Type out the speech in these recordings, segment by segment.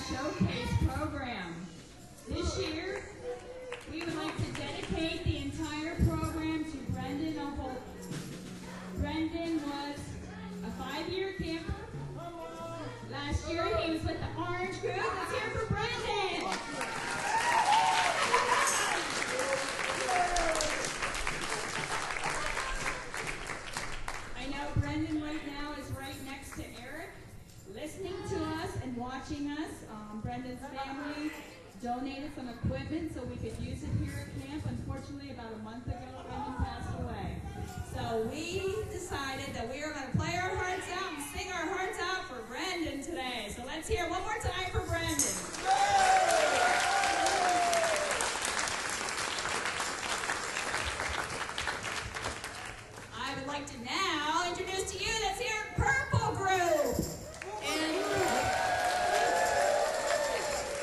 Showcase program. This year, we would like to dedicate the entire program to Brendan Holt. Brendan was a 5-year camper. Last year, he was with the Orange Group. Let's hear for Brendan. I know Brendan right now is right next to Eric, listening to us and watching us. Brendan's family donated some equipment so we could use it here at camp. Unfortunately, about a month ago, Brendan passed away. So we decided that we were going to play our hearts out and sing our hearts out for Brendan today. So let's hear one more time for Brendan. I would like to now introduce to you, let's hear Purple Group. And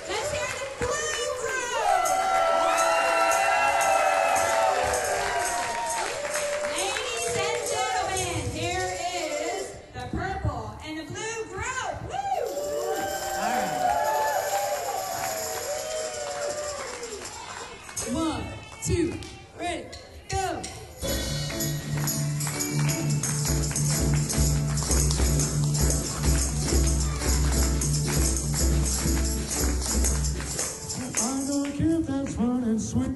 let's hear the Blue Group. Ladies and gentlemen, here is the Purple and the Blue Group. Woo! All right. 1, 2, ready, go. I'm gonna keep that fun and sweet.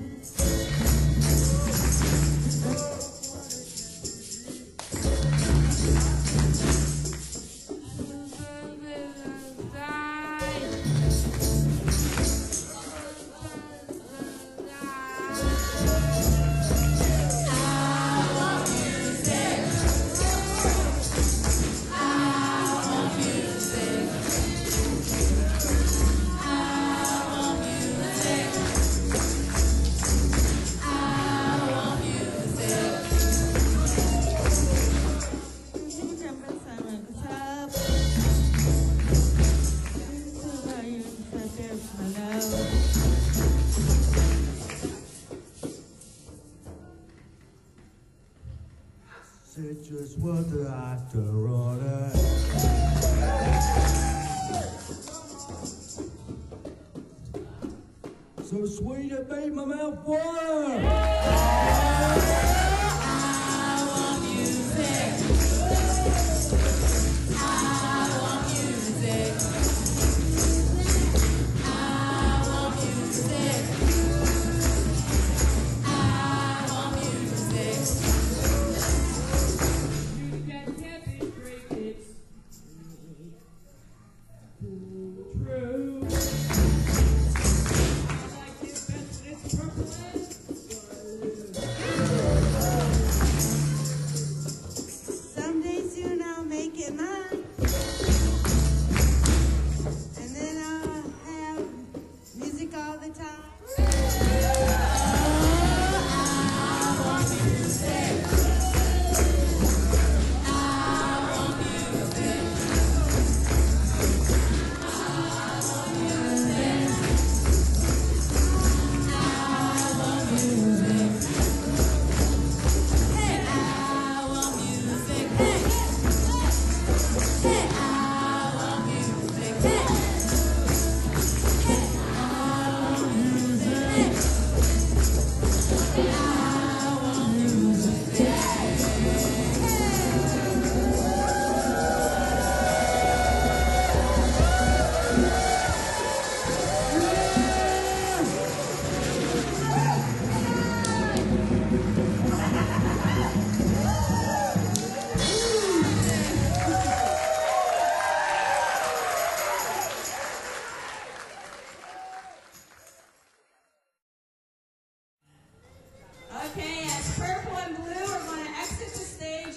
Said just what the doctor ordered. So sweet it made my mouth water. I want music. I want music. I want music. I want music. Someday soon I'll make it mine, and then I'll have music all the time. I want music. I want music. I want music. I want music. Hey, I want music. Hey, hey, I want music. Hey, hey, I want music. Hey, I want music. Okay, as Purple and Blue are going to exit the stage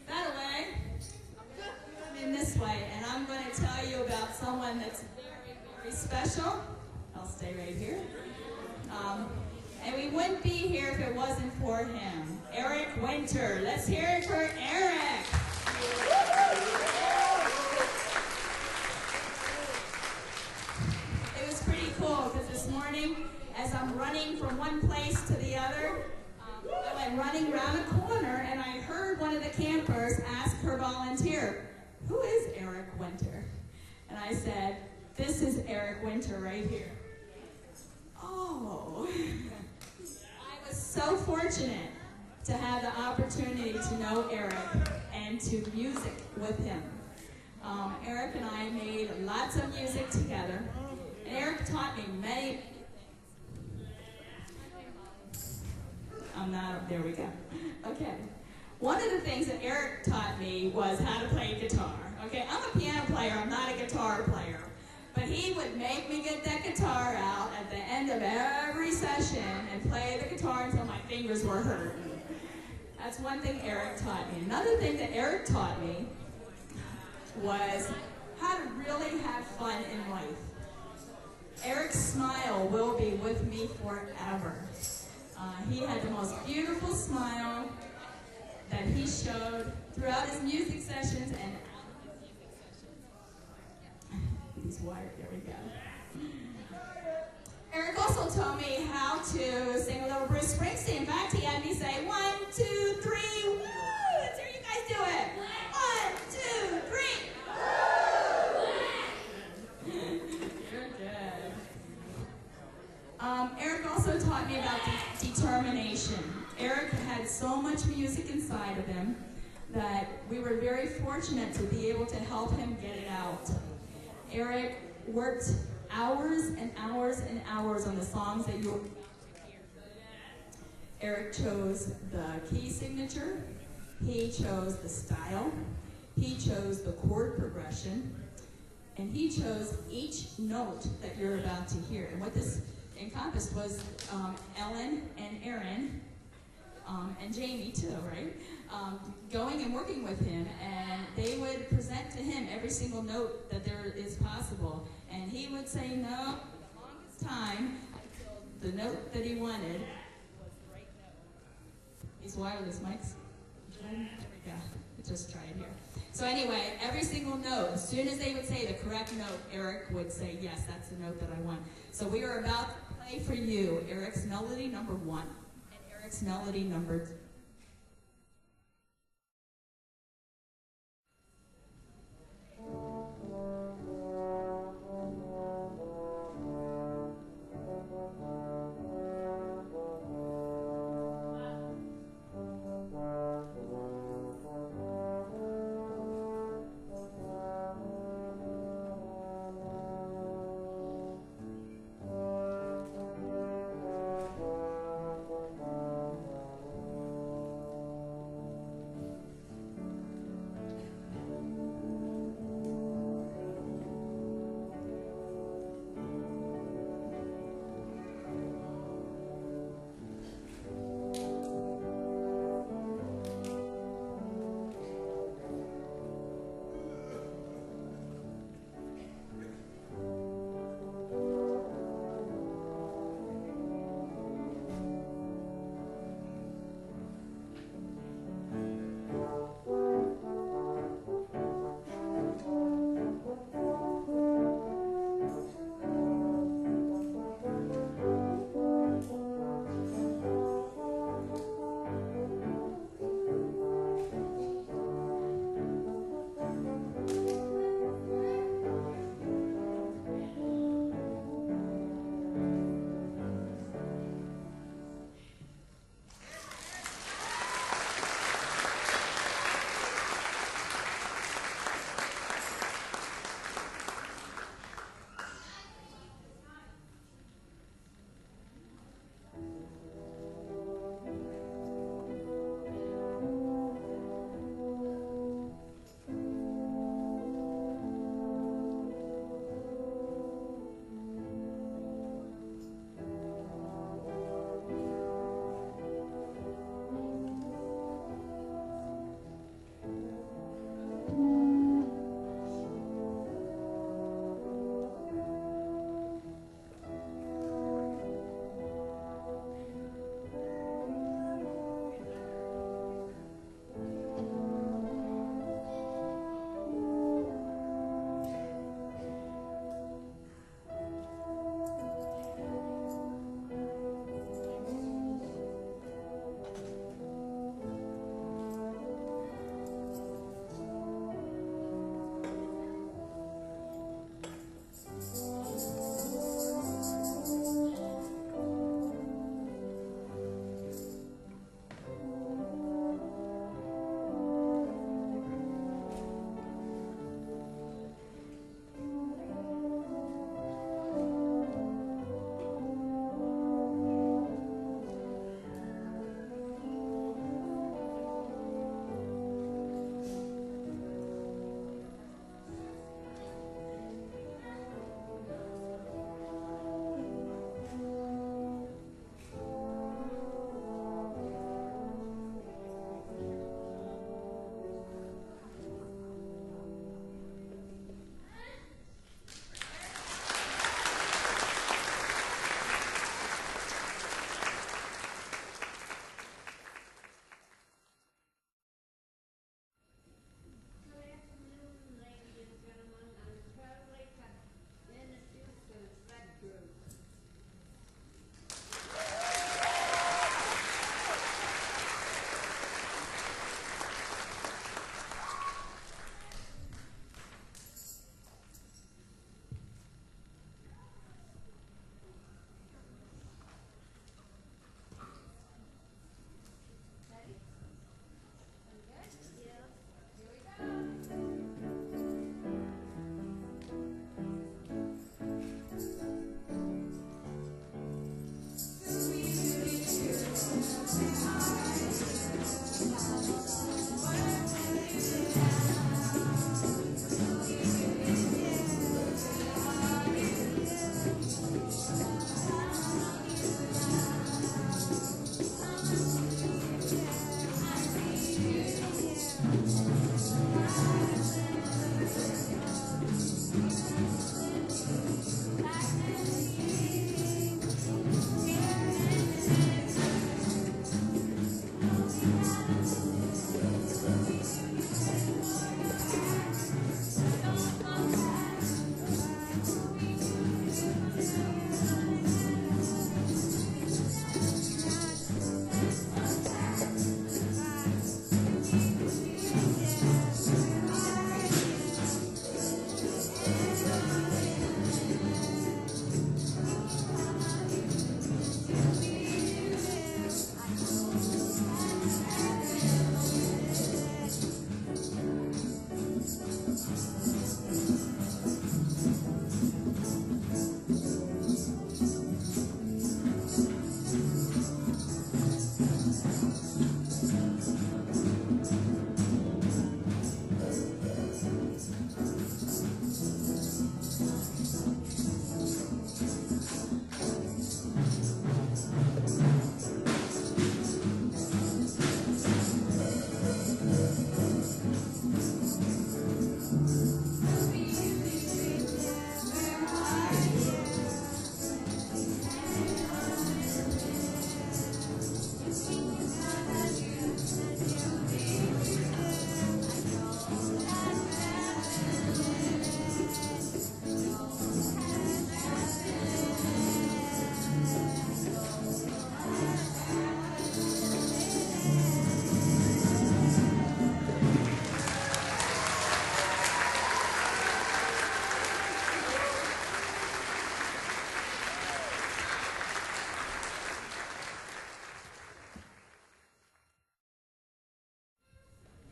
that way. I'm in this way, and I'm going to tell you about someone that's very, very special. I'll stay right here. And we wouldn't be here if it wasn't for him. Eric Winter. Let's hear it for Eric. It was pretty cool because this morning, as I'm running from one place to the other, I went running around a corner and I heard one of the campers ask her volunteer, "Who is Eric Winter?" And I said, This is Eric Winter right here. Oh, I was so fortunate to have the opportunity to know Eric and to music with him. Eric and I made lots of music together, and Eric taught me many. There we go. Okay. One of the things that Eric taught me was how to play guitar. Okay, I'm a piano player, I'm not a guitar player. But he would make me get that guitar out at the end of every session and play the guitar until my fingers were hurting. That's one thing Eric taught me. Another thing that Eric taught me was how to really have fun in life. Eric's smile will be with me forever. He had the most beautiful smile that he showed throughout his music sessions and out of his music sessions. He's wired, there we go. Eric also told me how to sing a little Bruce Springsteen. In fact, he had me say 1, 2, 3, woo! Let's hear you guys do it. 1, 2, 3. You're good. Eric also taught me about determination. Eric had so much music inside of him that we were very fortunate to be able to help him get it out. Eric worked hours and hours and hours on the songs that you were about to hear. Eric chose the key signature, he chose the style, he chose the chord progression, and he chose each note that you're about to hear. And what this encompassed was Ellen and Aaron, and Jamie too, right? Going and working with him, and they would present to him every single note that there is possible. And he would say no the longest time until the note that he wanted was the right note. These wireless mics. There we go. Just try it here. So anyway, every single note, as soon as they would say the correct note, Eric would say, yes, that's the note that I want. So we are about to play for you Eric's melody number 1 and Eric's melody number 2.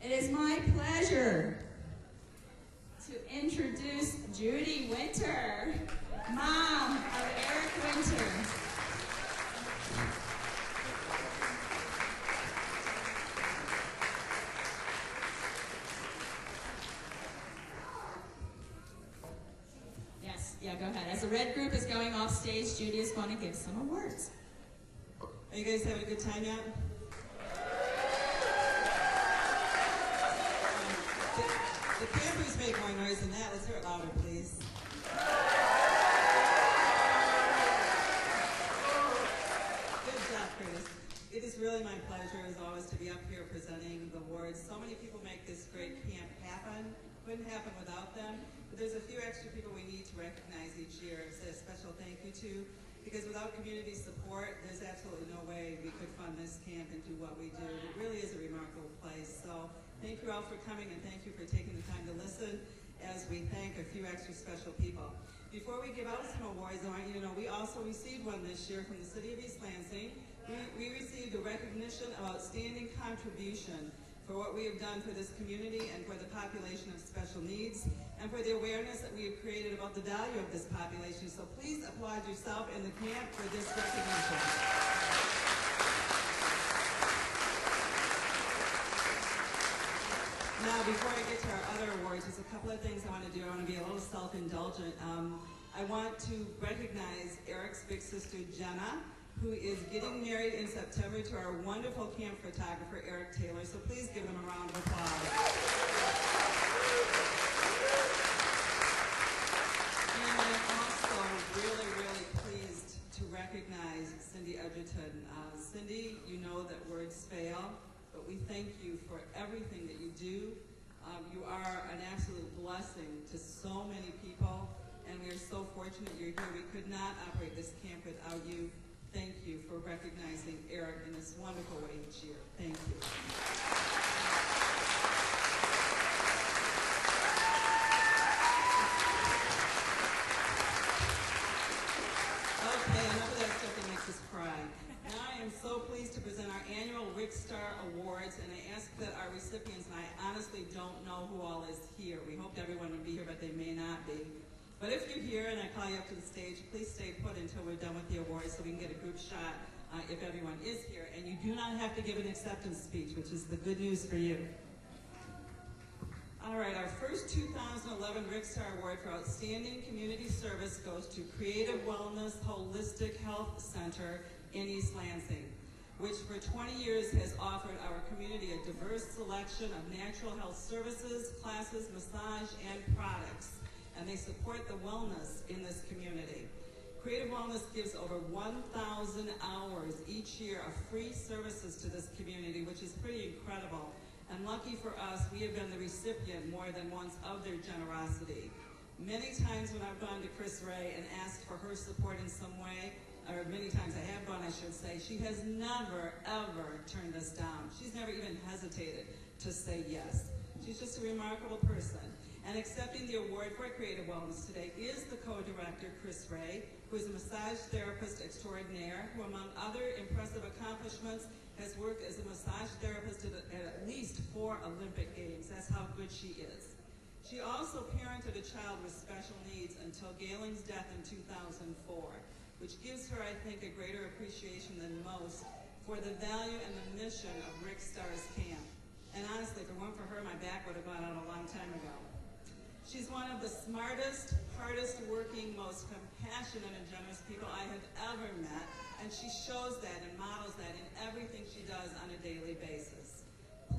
It is my pleasure to introduce Judy Winter, mom of Eric Winter. Yes, yeah, go ahead. As the red group is going off stage, Judy is going to give some awards. Are you guys having a good time yet? The campers make more noise than that. Let's hear it louder, please. Good job, Curtis. It is really my pleasure, as always, to be up here presenting the awards. So many people make this great camp happen. Couldn't happen without them. But there's a few extra people we need to recognize each year and say a special thank you to. Because without community support, there's absolutely no way we could fund this camp and do what we do. It really is a remarkable place. So thank you all for coming, and thank you for taking the time to listen as we thank a few extra special people. Before we give out some awards, I want you to know we also received one this year from the City of East Lansing. We received a recognition of outstanding contribution for what we have done for this community and for the population of special needs, and for the awareness that we have created about the value of this population. So please applaud yourself and the camp for this recognition. Now, before I get to our other awards, there's a couple of things I want to do. I want to be a little self-indulgent. I want to recognize Eric's big sister, Jenna, who is getting married in September to our wonderful camp photographer, Eric Taylor. So please give them a round of applause. And I'm also really, really pleased to recognize Cindy Edgerton. Cindy, you know that words fail, but we thank you for everything that you do. You are an absolute blessing to so many people, and we are so fortunate you're here. We could not operate this camp without you. Thank you for recognizing Eric in this wonderful way each year. Thank you. Okay, enough of that stuff that makes us cry. Now I am so pleased to present our annual RicStar Awards, and I ask that our recipients, and I honestly don't know who all is here. We hoped everyone would be here, but they may not be. But if you're here and I call you up to the stage, please stay put until we're done with the awards so we can get a group shot if everyone is here. And you do not have to give an acceptance speech, which is the good news for you. All right, our first 2011 RicStar Award for Outstanding Community Service goes to Creative Wellness Holistic Health Center in East Lansing, which for 20 years has offered our community a diverse selection of natural health services, classes, massage, and products. And they support the wellness in this community. Creative Wellness gives over 1,000 hours each year of free services to this community, which is pretty incredible. And lucky for us, we have been the recipient more than once of their generosity. Many times when I've gone to Chris Ray and asked for her support in some way, or many times I have gone, I should say, she has never, ever turned us down. She's never even hesitated to say yes. She's just a remarkable person. And accepting the award for Creative Wellness today is the co-director, Chris Ray, who is a massage therapist extraordinaire, who among other impressive accomplishments has worked as a massage therapist at least 4 Olympic Games. That's how good she is. She also parented a child with special needs until Galen's death in 2004, which gives her, I think, a greater appreciation than most for the value and the mission of RicStar's camp. And honestly, if it weren't for her, my back would have gone out a long time ago. She's one of the smartest, hardest working, most compassionate and generous people I have ever met, and she shows that and models that in everything she does on a daily basis.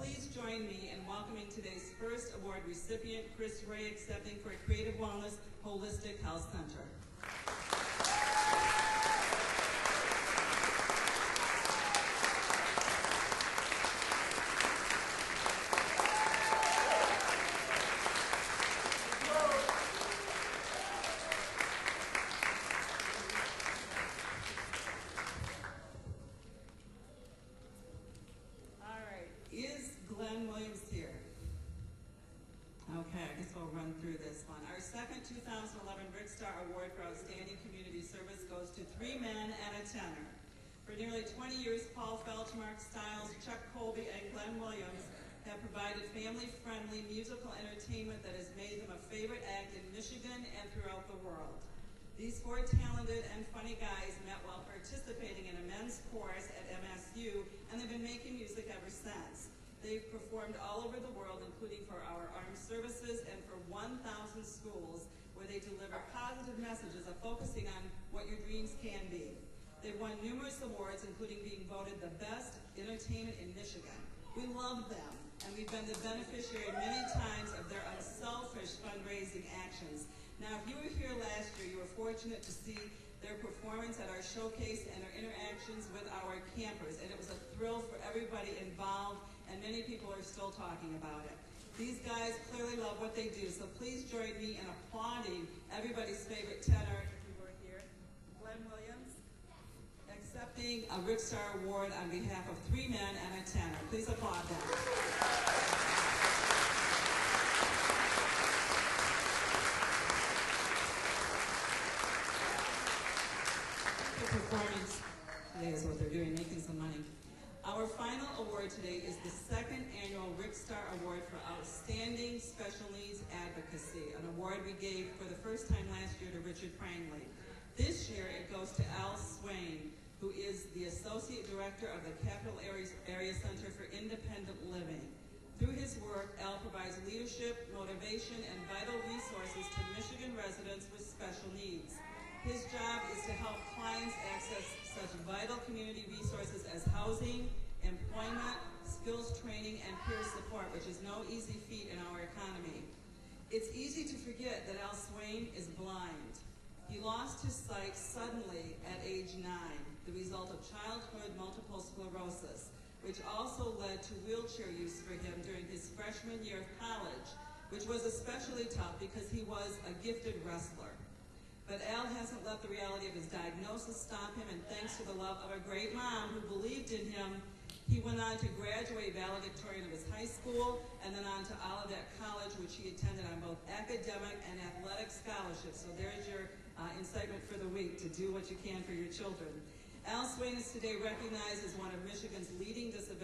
please join me in welcoming today's first award recipient, Chris Ray, accepting for Creative Wellness Holistic Health Center. All right, is Glenn Williams here? Okay, I guess we'll run through this one. Our second 2011 RicStar Award for Outstanding Community Service goes to 3 men and a tenor. For nearly 20 years, Paul Felch, Mark Stiles, Chuck Colby, and Glenn Williams have provided family-friendly musical entertainment that has made them a favorite act in Michigan and throughout the world. These 4 talented and funny guys met while participating in a men's chorus at MSU, and they've been making music ever since. They've performed all over the world, including for our armed services and for 1,000 schools, where they deliver positive messages of focusing on what your dreams can be. They've won numerous awards, including being voted the best entertainment in Michigan. We love them, and we've been the beneficiary many times of their unselfish fundraising actions. Now, if you were here last year, you were fortunate to see their performance at our showcase and their interactions with our campers, and it was a thrill for everybody involved, and many people are still talking about it. These guys clearly love what they do, so please join me in applauding everybody's favorite tenor, if you were here, Glenn Williams, accepting a RicStar Award on behalf of 3 men and a tenor. Please applaud them. Performance today is what they're doing, making some money. Our final award today is the second annual RicStar Award for Outstanding Special Needs Advocacy, an award we gave for the first time last year to Richard Prangley. This year it goes to Al Swain, who is the Associate Director of the Capital Area Center for Independent Living. Through his work, Al provides leadership, motivation, and vital resources to Michigan residents with special needs. His job is to help clients access such vital community resources as housing, employment, skills training, and peer support, which is no easy feat in our economy. It's easy to forget that Al Swain is blind. He lost his sight suddenly at age 9, the result of childhood multiple sclerosis, which also led to wheelchair use for him during his freshman year of college, which was especially tough because he was a gifted wrestler. But Al hasn't let the reality of his diagnosis stop him, and thanks to the love of a great mom who believed in him, he went on to graduate valedictorian of his high school and then on to Olivet College, which he attended on both academic and athletic scholarships. So there's your incitement for the week, to do what you can for your children. Al Swain is today recognized as one of Michigan's leading disability